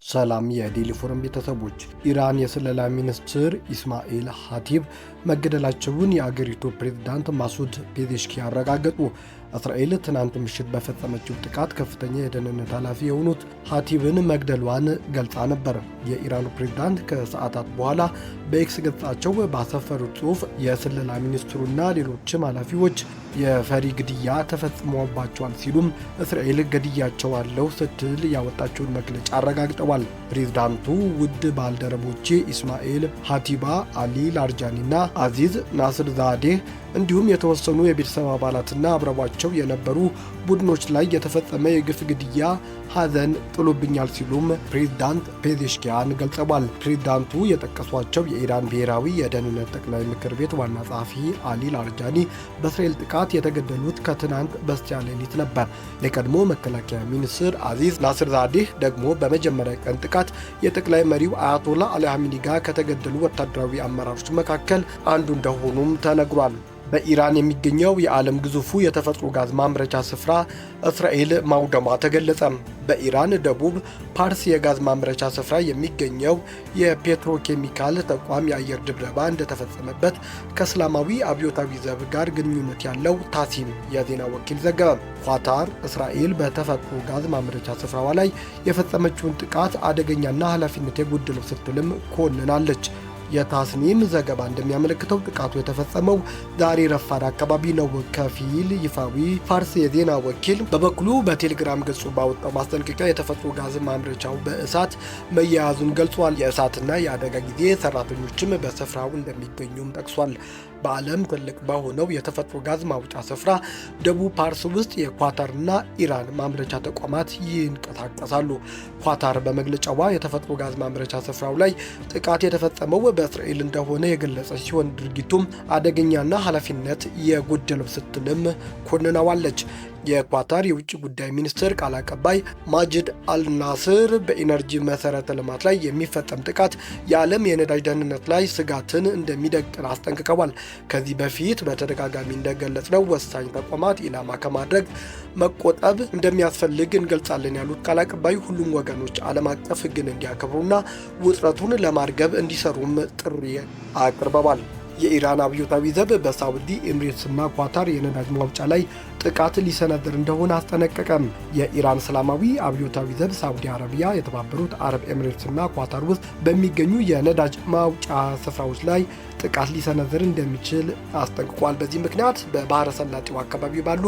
ሰላም የዴሊ ፎረም ቤተሰቦች፣ ኢራን የስለላ ሚኒስትር ኢስማኤል ሀቲብ መገደላቸውን የአገሪቱ ፕሬዝዳንት ማሱድ ፔዜሽኪያን አረጋገጡ። እስራኤል ትናንት ምሽት በፈጸመችው ጥቃት ከፍተኛ የደህንነት ኃላፊ የሆኑት ሀቲብን መግደሏን ገልጻ ነበር። የኢራኑ ፕሬዝዳንት ከሰዓታት በኋላ በኤክስ ገጻቸው ባሰፈሩት ጽሑፍ የስለላ ሚኒስትሩና ሌሎችም ኃላፊዎች የፈሪ ግድያ ተፈጽሞባቸዋል ሲሉም እስራኤል ገድያቸዋለሁ ስትል ያወጣቸውን መግለጫ አረጋግጠዋል። ፕሬዝዳንቱ ውድ ባልደረቦቼ ኢስማኤል ሀቲባ፣ አሊ ላርጃኒና አዚዝ ናስርዛዴህ እንዲሁም የተወሰኑ የቤተሰብ አባላትና አብረዋቸው የነበሩ ቡድኖች ላይ የተፈጸመ የግፍ ግድያ ሐዘን ጥሎብኛል ሲሉም ፕሬዝዳንት ፔዜሽኪያን ገልጸዋል። ፕሬዝዳንቱ የጠቀሷቸው የኢራን ብሔራዊ የደህንነት ጠቅላይ ምክር ቤት ዋና ጸሐፊ አሊ ላርጃኒ በእስራኤል ጥቃት የተገደሉት ከትናንት በስቲያ ሌሊት ነበር። የቀድሞ መከላከያ ሚኒስትር አዚዝ ናስርዛዴህ ደግሞ በመጀመሪያ ቀን ጥቃት የጠቅላይ መሪው አያቶላ አሊ ኻሜኒ ጋር ከተገደሉ ወታደራዊ አመራሮች መካከል አንዱ እንደሆኑም ተነግሯል። በኢራን የሚገኘው የዓለም ግዙፉ የተፈጥሮ ጋዝ ማምረቻ ስፍራ እስራኤል ማውደሟ ተገለጸ። በኢራን ደቡብ ፓርስ የጋዝ ማምረቻ ስፍራ የሚገኘው የፔትሮኬሚካል ተቋም የአየር ድብደባ እንደተፈጸመበት ከእስላማዊ አብዮታዊ ዘብ ጋር ግንኙነት ያለው ታሲም የዜና ወኪል ዘገበ። ኳታር እስራኤል በተፈጥሮ ጋዝ ማምረቻ ስፍራዋ ላይ የፈጸመችውን ጥቃት አደገኛና ኃላፊነት የጎደለው ስትልም ኮንናለች። የታስኒም ዘገባ እንደሚያመለክተው ጥቃቱ የተፈጸመው ዛሬ ረፋድ አካባቢ ነው። ከፊል ይፋዊ ፋርስ የዜና ወኪል በበኩሉ በቴሌግራም ገጹ ባወጣው ማስጠንቀቂያ የተፈጥሮ ጋዝ ማምረቻው በእሳት መያያዙን ገልጿል። የእሳትና የአደጋ ጊዜ ሰራተኞችም በስፍራው እንደሚገኙም ጠቅሷል። በዓለም ትልቅ በሆነው የተፈጥሮ ጋዝ ማውጫ ስፍራ ደቡብ ፓርስ ውስጥ የኳታርና ኢራን ማምረቻ ተቋማት ይንቀሳቀሳሉ። ኳታር በመግለጫዋ የተፈጥሮ ጋዝ ማምረቻ ስፍራው ላይ ጥቃት የተፈጸመው በእስራኤል እንደሆነ የገለጸች ሲሆን ድርጊቱም አደገኛና ኃላፊነት የጎደለው ስትልም ኮንናዋለች። የኳታር የውጭ ጉዳይ ሚኒስትር ቃል አቀባይ ማጅድ አልናስር በኢነርጂ መሰረተ ልማት ላይ የሚፈጸም ጥቃት የዓለም የነዳጅ ደህንነት ላይ ስጋትን እንደሚደቅን አስጠንቅቀዋል። ከዚህ በፊት በተደጋጋሚ እንደገለጽነው ወሳኝ ተቋማት ኢላማ ከማድረግ መቆጠብ እንደሚያስፈልግ እንገልጻለን ያሉት ቃል አቀባዩ ሁሉም ወገኖች ዓለም አቀፍ ሕግን እንዲያከብሩና ውጥረቱን ለማርገብ እንዲሰሩም ጥሪ አቅርበዋል። የኢራን አብዮታዊ ዘብ በሳውዲ ኤምሬትስና ኳታር የነዳጅ ማውጫ ላይ ጥቃት ሊሰነዝር እንደሆነ አስጠነቀቀም። የኢራን እስላማዊ አብዮታዊ ዘብ ሳውዲ አረቢያ፣ የተባበሩት አረብ ኤምሬትስና ኳታር ውስጥ በሚገኙ የነዳጅ ማውጫ ስፍራዎች ላይ ጥቃት ሊሰነዝር እንደሚችል አስጠንቅቋል። በዚህ ምክንያት በባህረ ሰላጤው አካባቢ ባሉ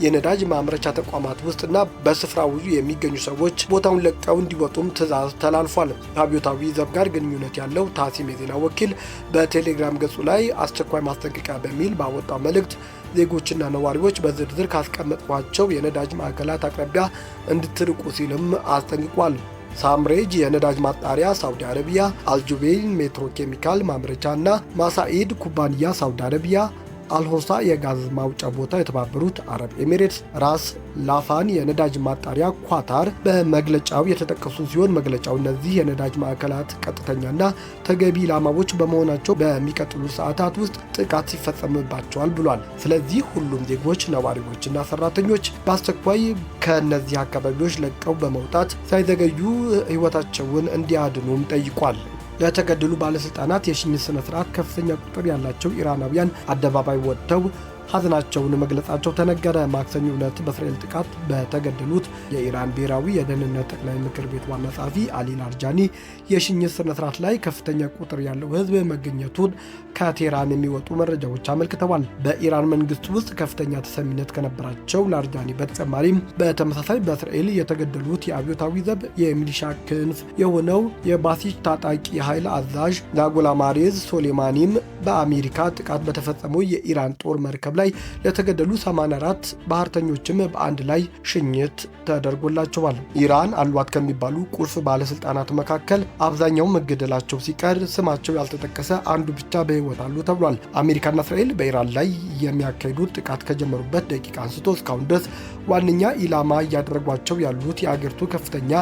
የነዳጅ ማምረቻ ተቋማት ውስጥና በስፍራው የሚገኙ ሰዎች ቦታውን ለቀው እንዲወጡም ትዕዛዝ ተላልፏል። ከአብዮታዊ ዘብ ጋር ግንኙነት ያለው ታሲም የዜና ወኪል በቴሌግራም ገጹ ላይ አስቸኳይ ማስጠንቀቂያ በሚል ባወጣው መልእክት ዜጎችና ነዋሪዎች በዝርዝር ካስቀመጧቸው የነዳጅ ማዕከላት አቅራቢያ እንድትርቁ ሲልም አስጠንቅቋል። ሳምሬጅ የነዳጅ ማጣሪያ ሳውዲ አረቢያ፣ አልጁቤይል ሜትሮኬሚካል ማምረቻ እና ማሳኢድ ኩባንያ ሳውዲ አረቢያ፣ አልሆሳ የጋዝ ማውጫ ቦታ የተባበሩት አረብ ኤሚሬትስ፣ ራስ ላፋን የነዳጅ ማጣሪያ ኳታር በመግለጫው የተጠቀሱ ሲሆን መግለጫው እነዚህ የነዳጅ ማዕከላት ቀጥተኛና ተገቢ ኢላማዎች በመሆናቸው በሚቀጥሉ ሰዓታት ውስጥ ጥቃት ይፈጸምባቸዋል ብሏል። ስለዚህ ሁሉም ዜጎች፣ ነዋሪዎችና ሰራተኞች በአስቸኳይ ከእነዚህ አካባቢዎች ለቀው በመውጣት ሳይዘገዩ ሕይወታቸውን እንዲያድኑም ጠይቋል። ለተገደሉ ባለስልጣናት የሽኝት ስነ ስርዓት ከፍተኛ ቁጥር ያላቸው ኢራናውያን አደባባይ ወጥተው ሀዘናቸውን መግለጻቸው ተነገረ። ማክሰኞ ዕለት በእስራኤል ጥቃት በተገደሉት የኢራን ብሔራዊ የደህንነት ጠቅላይ ምክር ቤት ዋና ጸሐፊ አሊ ላርጃኒ የሽኝት ስነ ስርዓት ላይ ከፍተኛ ቁጥር ያለው ሕዝብ መገኘቱን ከቴህራን የሚወጡ መረጃዎች አመልክተዋል። በኢራን መንግስት ውስጥ ከፍተኛ ተሰሚነት ከነበራቸው ላርጃኒ በተጨማሪም በተመሳሳይ በእስራኤል የተገደሉት የአብዮታዊ ዘብ የሚሊሻ ክንፍ የሆነው የባሲጅ ታጣቂ ኃይል አዛዥ ዛጎላማሬዝ ሶሌማኒም በአሜሪካ ጥቃት በተፈጸመው የኢራን ጦር መርከብ ላይ ለተገደሉ 84 ባህርተኞችም በአንድ ላይ ሽኝት ተደርጎላቸዋል። ኢራን አሏት ከሚባሉ ቁልፍ ባለስልጣናት መካከል አብዛኛው መገደላቸው ሲቀር ስማቸው ያልተጠቀሰ አንዱ ብቻ በሕይወት አሉ ተብሏል። አሜሪካና እስራኤል በኢራን ላይ የሚያካሂዱት ጥቃት ከጀመሩበት ደቂቃ አንስቶ እስካሁን ድረስ ዋነኛ ኢላማ እያደረጓቸው ያሉት የአገሪቱ ከፍተኛ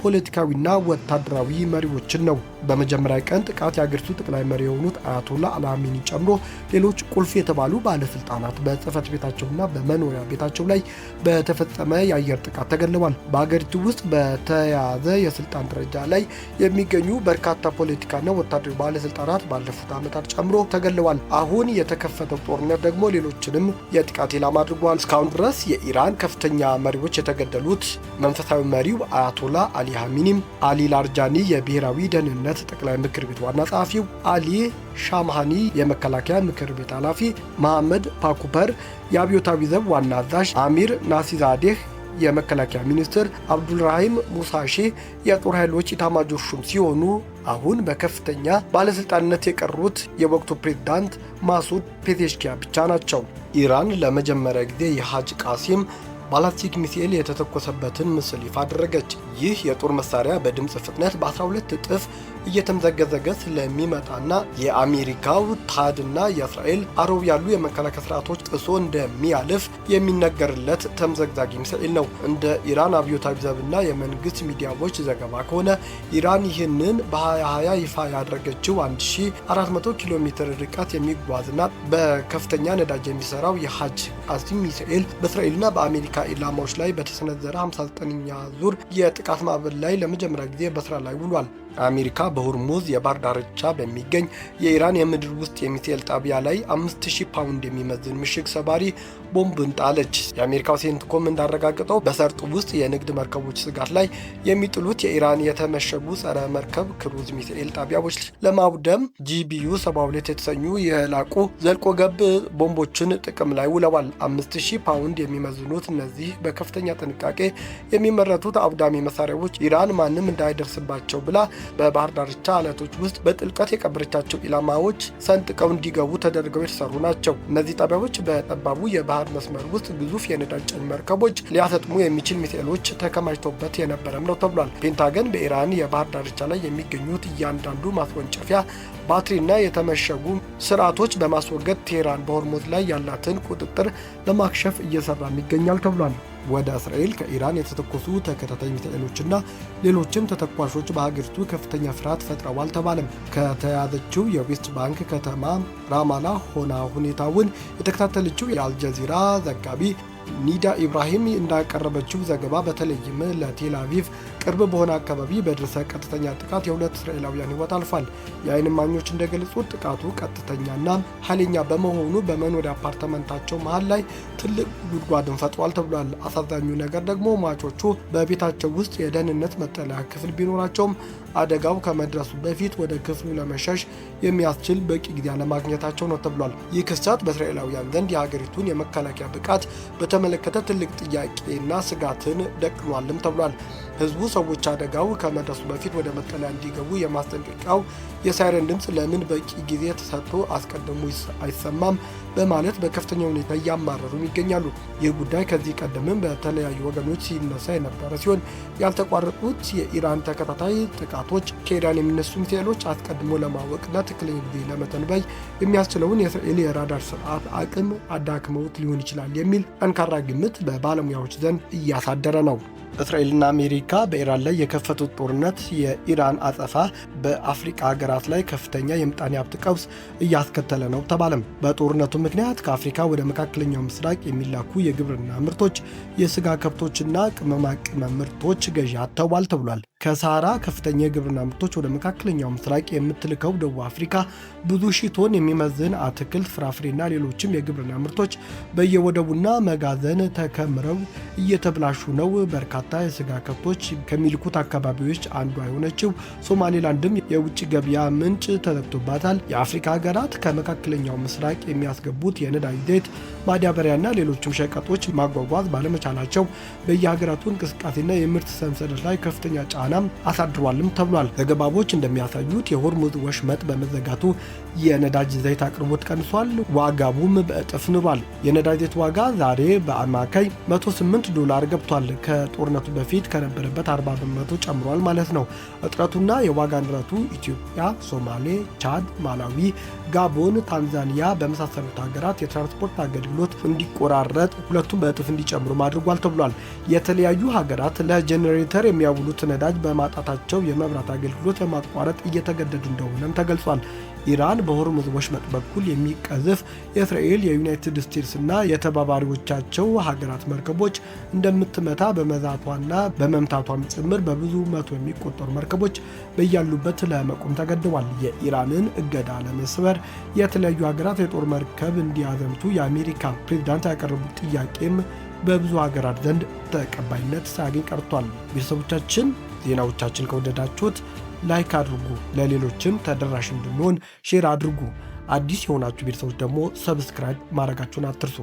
ፖለቲካዊና ወታደራዊ መሪዎችን ነው። በመጀመሪያ ቀን ጥቃት የአገሪቱ ጠቅላይ መሪ የሆኑት አያቶላ አልሃሚኒ ጨምሮ ሌሎች ቁልፍ የተባሉ ባለስልጣናት በጽህፈት ቤታቸውና በመኖሪያ ቤታቸው ላይ በተፈጸመ የአየር ጥቃት ተገድለዋል። በአገሪቱ ውስጥ በተያያዘ የስልጣን ደረጃ ላይ የሚገኙ በርካታ ፖለቲካና ወታደራዊ ባለስልጣናት ባለፉት ዓመታት ጨምሮ ተገድለዋል። አሁን የተከፈተው ጦርነት ደግሞ ሌሎችንም የጥቃት ኢላማ አድርጓል። እስካሁን ድረስ የኢራን ከፍተኛ መሪዎች የተገደሉት መንፈሳዊ መሪው አያቶላ አሊ ኻሜኒም፣ አሊ ላርጃኒ የብሔራዊ ደህንነት ጠቅላይ ምክር ቤት ዋና ጸሐፊው፣ አሊ ሻምሃኒ የመከላከያ ምክር ቤት ኃላፊ፣ መሐመድ ፓኩፐር የአብዮታዊ ዘብ ዋና አዛዥ፣ አሚር ናሲዛዴህ የመከላከያ ሚኒስትር፣ አብዱልራሂም ሙሳሺ የጦር ኃይሎች ኢታማጆር ሹም ሲሆኑ አሁን በከፍተኛ ባለስልጣንነት የቀሩት የወቅቱ ፕሬዝዳንት ማሱድ ፔዜሽኪያን ብቻ ናቸው። ኢራን ለመጀመሪያ ጊዜ የሃጂ ቃሲም ባላስቲክ ሚሳኤል የተተኮሰበትን ምስል ይፋ አደረገች። ይህ የጦር መሳሪያ በድምፅ ፍጥነት በ12 እጥፍ እየተምዘገዘገ ስለሚመጣና የአሜሪካው ታድ እና የእስራኤል አሮብ ያሉ የመከላከያ ስርዓቶች ጥሶ እንደሚያልፍ የሚነገርለት ተምዘግዛጊ ሚሳኤል ነው። እንደ ኢራን አብዮታዊ ዘብና የመንግስት ሚዲያዎች ዘገባ ከሆነ ኢራን ይህንን በ2020 ይፋ ያደረገችው 1400 ኪሎ ሜትር ርቀት የሚጓዝና በከፍተኛ ነዳጅ የሚሰራው የሃጂ ቃሲም ሚሳኤል በእስራኤልና በአሜሪካ ኢላማዎች ላይ በተሰነዘረ 59ኛ ዙር የጥቃት ማዕበል ላይ ለመጀመሪያ ጊዜ በስራ ላይ ውሏል። አሜሪካ በሆርሙዝ የባህር ዳርቻ በሚገኝ የኢራን የምድር ውስጥ የሚሳኤል ጣቢያ ላይ 5000 ፓውንድ የሚመዝን ምሽግ ሰባሪ ቦምብን ጣለች። የአሜሪካው ሴንትኮም እንዳረጋገጠው በሰርጡ ውስጥ የንግድ መርከቦች ስጋት ላይ የሚጥሉት የኢራን የተመሸጉ ጸረ መርከብ ክሩዝ ሚሳኤል ጣቢያዎች ለማውደም ጂቢዩ 72 የተሰኙ የላቁ ዘልቆ ገብ ቦምቦችን ጥቅም ላይ ውለዋል። 5000 ፓውንድ የሚመዝኑት እነዚህ በከፍተኛ ጥንቃቄ የሚመረቱት አውዳሚ መሳሪያዎች ኢራን ማንም እንዳይደርስባቸው ብላ በባህር ዳርቻ አለቶች ውስጥ በጥልቀት የቀበረቻቸው ኢላማዎች ሰንጥቀው እንዲገቡ ተደርገው የተሰሩ ናቸው። እነዚህ ጣቢያዎች በጠባቡ የባህር መስመር ውስጥ ግዙፍ የነዳጅ ጫኝ መርከቦች ሊያሰጥሙ የሚችል ሚሳኤሎች ተከማችተውበት የነበረም ነው ተብሏል። ፔንታገን በኢራን የባህር ዳርቻ ላይ የሚገኙት እያንዳንዱ ማስወንጨፊያ ባትሪና የተመሸጉ ስርዓቶች በማስወገድ ቴህራን በሆርሙዝ ላይ ያላትን ቁጥጥር ለማክሸፍ እየሰራም ይገኛል ተብሏል። ወደ እስራኤል ከኢራን የተተኮሱ ተከታታይ ሚሳኤሎችና ሌሎችም ተተኳሾች በሀገሪቱ ከፍተኛ ፍርሃት ፈጥረዋል ተባለም። ከተያዘችው የዌስት ባንክ ከተማ ራማላ ሆና ሁኔታውን የተከታተለችው የአልጀዚራ ዘጋቢ ኒዳ ኢብራሂም እንዳቀረበችው ዘገባ በተለይም ለቴል አቪቭ ቅርብ በሆነ አካባቢ በደረሰ ቀጥተኛ ጥቃት የሁለት እስራኤላውያን ሕይወት አልፏል። የዓይን እማኞች እንደገለጹት ጥቃቱ ቀጥተኛና ኃይለኛ በመሆኑ በመኖሪያ አፓርትመንታቸው መሃል ላይ ትልቅ ጉድጓድን ፈጥሯል ተብሏል። አሳዛኙ ነገር ደግሞ ሟቾቹ በቤታቸው ውስጥ የደህንነት መጠለያ ክፍል ቢኖራቸውም አደጋው ከመድረሱ በፊት ወደ ክፍሉ ለመሸሽ የሚያስችል በቂ ጊዜ አለማግኘታቸው ነው ተብሏል። ይህ ክስተት በእስራኤላውያን ዘንድ የሀገሪቱን የመከላከያ ብቃት በተመለከተ ትልቅ ጥያቄና ስጋትን ደቅኗልም ተብሏል። ህዝቡ ሰዎች አደጋው ከመድረሱ በፊት ወደ መጠለያ እንዲገቡ የማስጠንቀቂያው የሳይረን ድምፅ ለምን በቂ ጊዜ ተሰጥቶ አስቀድሞ አይሰማም በማለት በከፍተኛ ሁኔታ እያማረሩም ይገኛሉ። ይህ ጉዳይ ከዚህ ቀደምም በተለያዩ ወገኖች ሲነሳ የነበረ ሲሆን ያልተቋረጡት የኢራን ተከታታይ ጥቃቶች ከኢራን የሚነሱ ሚሳኤሎች አስቀድሞ ለማወቅና ትክክለኛ ጊዜ ለመተንበይ የሚያስችለውን የእስራኤል የራዳር ስርዓት አቅም አዳክመውት ሊሆን ይችላል የሚል ጠንካራ ግምት በባለሙያዎች ዘንድ እያሳደረ ነው። እስራኤልና አሜሪካ በኢራን ላይ የከፈቱት ጦርነት የኢራን አጸፋ በአፍሪካ ሀገራት ላይ ከፍተኛ የምጣኔ ሀብት ቀውስ እያስከተለ ነው ተባለም። በጦርነቱ ምክንያት ከአፍሪካ ወደ መካከለኛው ምስራቅ የሚላኩ የግብርና ምርቶች፣ የስጋ ከብቶችና ቅመማ ቅመም ምርቶች ገዢ አጥተዋል ተብሏል። ከሳህራ ከፍተኛ የግብርና ምርቶች ወደ መካከለኛው ምስራቅ የምትልከው ደቡብ አፍሪካ ብዙ ሺህ ቶን የሚመዝን አትክልት፣ ፍራፍሬና ሌሎችም የግብርና ምርቶች በየወደቡና መጋዘን ተከምረው እየተብላሹ ነው። በርካታ የስጋ ከብቶች ከሚልኩት አካባቢዎች አንዷ የሆነችው ሶማሌላንድም የውጭ ገበያ ምንጭ ተዘግቶባታል። የአፍሪካ ሀገራት ከመካከለኛው ምስራቅ የሚያስገቡት የነዳጅ ዘይት፣ ማዳበሪያና ሌሎችም ሸቀጦች ማጓጓዝ ባለመቻላቸው በየሀገራቱ እንቅስቃሴና የምርት ሰንሰለት ላይ ከፍተኛ ጫና አሳድሯልም ተብሏል። ዘገባዎች እንደሚያሳዩት የሆርሙዝ ወሽመጥ በመዘጋቱ የነዳጅ ዘይት አቅርቦት ቀንሷል። ዋጋውም በእጥፍ ንሯል። የነዳጅ ዘይት ዋጋ ዛሬ በአማካይ $108 ገብቷል። ከጦርነቱ በፊት ከነበረበት 40 በመቶ ጨምሯል ማለት ነው። እጥረቱና የዋጋ ንረቱ ኢትዮጵያ፣ ሶማሌ፣ ቻድ፣ ማላዊ፣ ጋቦን፣ ታንዛኒያ በመሳሰሉት ሀገራት የትራንስፖርት አገልግሎት እንዲቆራረጥ ሁለቱም በእጥፍ እንዲጨምሩ አድርጓል ተብሏል። የተለያዩ ሀገራት ለጄኔሬተር የሚያውሉት ነዳጅ በማጣታቸው የመብራት አገልግሎት ለማቋረጥ እየተገደዱ እንደሆነም ተገልጿል። ኢራን በሆርሙዝ ወሽመጥ በኩል የሚቀዝፍ የእስራኤል የዩናይትድ ስቴትስ እና የተባባሪዎቻቸው ሀገራት መርከቦች እንደምትመታ በመዛቷና በመምታቷም ጭምር በብዙ መቶ የሚቆጠሩ መርከቦች በያሉበት ለመቆም ተገደዋል። የኢራንን እገዳ ለመስበር የተለያዩ ሀገራት የጦር መርከብ እንዲያዘምቱ የአሜሪካ ፕሬዝዳንት ያቀረቡት ጥያቄም በብዙ ሀገራት ዘንድ ተቀባይነት ሳያገኝ ቀርቷል። ቤተሰቦቻችን ዜናዎቻችን ከወደዳችሁት ላይክ አድርጉ፣ ለሌሎችም ተደራሽ እንድንሆን ሼር አድርጉ። አዲስ የሆናችሁ ቤተሰቦች ደግሞ ሰብስክራይብ ማድረጋችሁን አትርሱ።